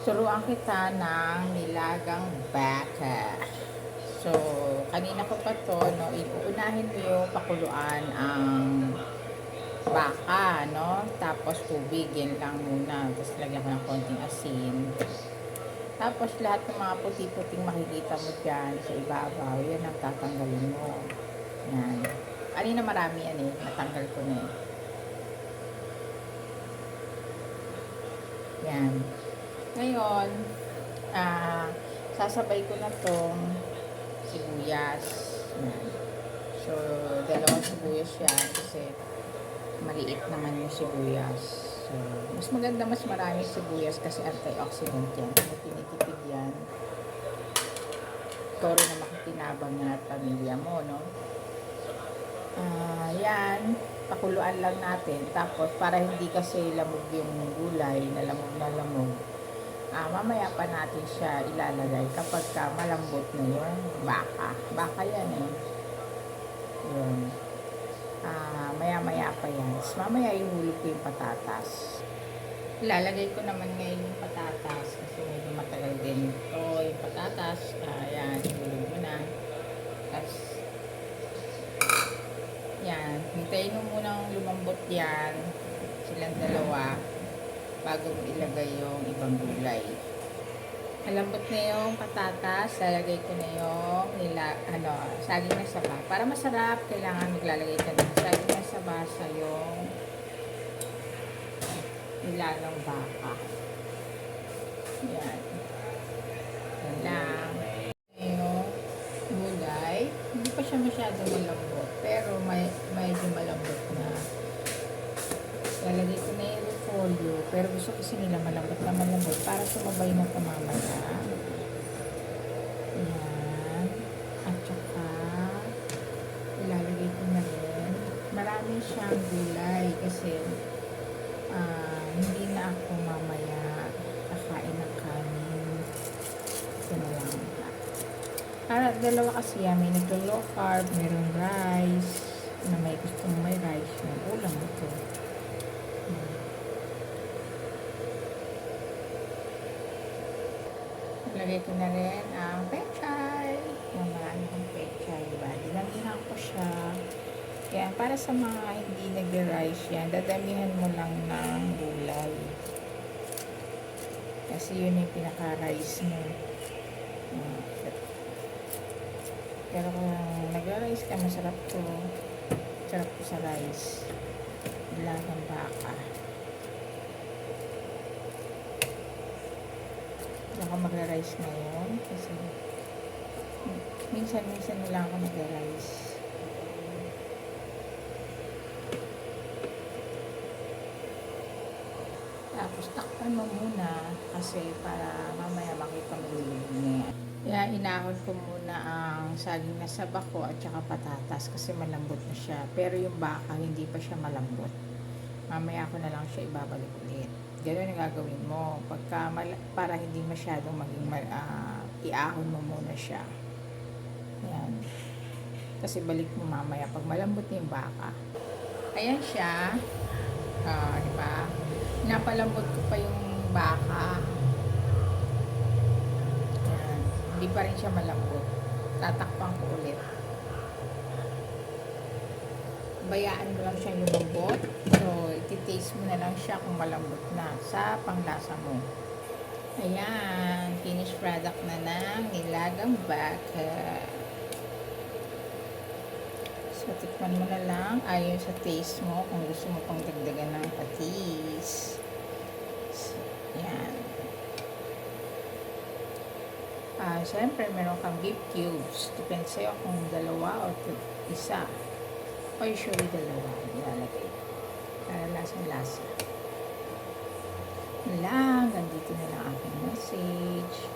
Turuan kita ng nilagang baka. So, kanina ko pa to, no, uunahin mo yung pakuluan ang baka, no? Tapos tubig, yan lang muna. Tapos lagyan ko ng konting asin. Tapos lahat ng mga puti-puting makikita mo dyan sa ibabaw, yan ang tatanggalin mo. Yan. Kanina marami yan eh, natanggal ko na eh. Yan. Ngayon, sasabay ko na tong sibuyas. Yan. So, dalawang sibuyas yan kasi maliit naman yung sibuyas. So, mas maganda mas maraming sibuyas kasi antioxidant yan. Kung tinitipid yan, ikaw rin na makikinabang na at pamilya mo, no? Yan. Pakuluan lang natin. Tapos, para hindi kasi lamog yung gulay, na lamog, mamaya pa natin siya ilalagay kapag malambot na yung baka. Baka yan eh. Yun. Maya-maya pa yan. So, mamaya ihulog ko yung patatas. Ilalagay ko naman ngayon yung patatas kasi medyo matagal din ito. Yung patatas, yan, ihulog mo na. Tapos, yan, hintayin mo munang lumambot yan, silang dalawa, bago mo ilagay yung ibang gulay. Malambot na yung patatas, lalagay ko na yung saging na saba. Para masarap, kailangan maglalagay ka ng saging na saba sa yung nilagang baka. Yan. Yan lang. Yung gulay, hindi pa siya masyadong malambot, pero medyo malambot na. Lalagay ko na yung repolyo, pero gusto kasi nila malambot na malambot para sumabay na pamamaya. Ayan. At saka, ilalagay ko na rin. Marami siyang gulay kasi hindi na ako mamaya kakain ng kanin. Ito na lang. Para dalawa kasi yan, may naglo-low carb, mayroong rice, na may gustong may rice, may ulam ito. Lagay ko na rin ang pechay. Yung marami kong pechay, diba? Dinamihan ko siya. Kaya para sa mga hindi nag-rice yan, dadamihan mo lang ng gulay. Kasi yun yung pinaka-rice mo. Pero kung nag-rice ka, masarap to. Sarap to sa rice. Nilagang baka. Hindi ako magra-rice ngayon kasi minsan na lang ako magra-rice. Tapos takpan mo muna kasi para mamaya makita mo yung niya. Kaya inahon ko muna ang saging na saba ko at saka patatas kasi malambot na siya. Pero yung baka hindi pa siya malambot. Mamaya ko na lang siya ibabalik ulit. Ganun ang gagawin mo. Para hindi masyadong maging iahon mo muna siya. Ayan. Kasi balik mo mamaya pag malambot na yung baka. Ayan siya. Diba? Napalambot ko pa yung baka. Ayan. Hindi pa rin siya malambot. Tatakpan ko ulit. Bayaan mo lang siya lumambot. So, iti-taste mo na lang siya kung malambot na sa panglasa mo. Ayan, finished product na ng nilagang baka. So, tikman mo na lang ayon sa taste mo kung gusto mo pang dagdagan ng patis. So, ayan. Siyempre, meron kang beef cubes. Depende sa'yo kung dalawa o isa. O usually dalawa ilalagay para lasang-lasa lang. Gandito na lang aking message.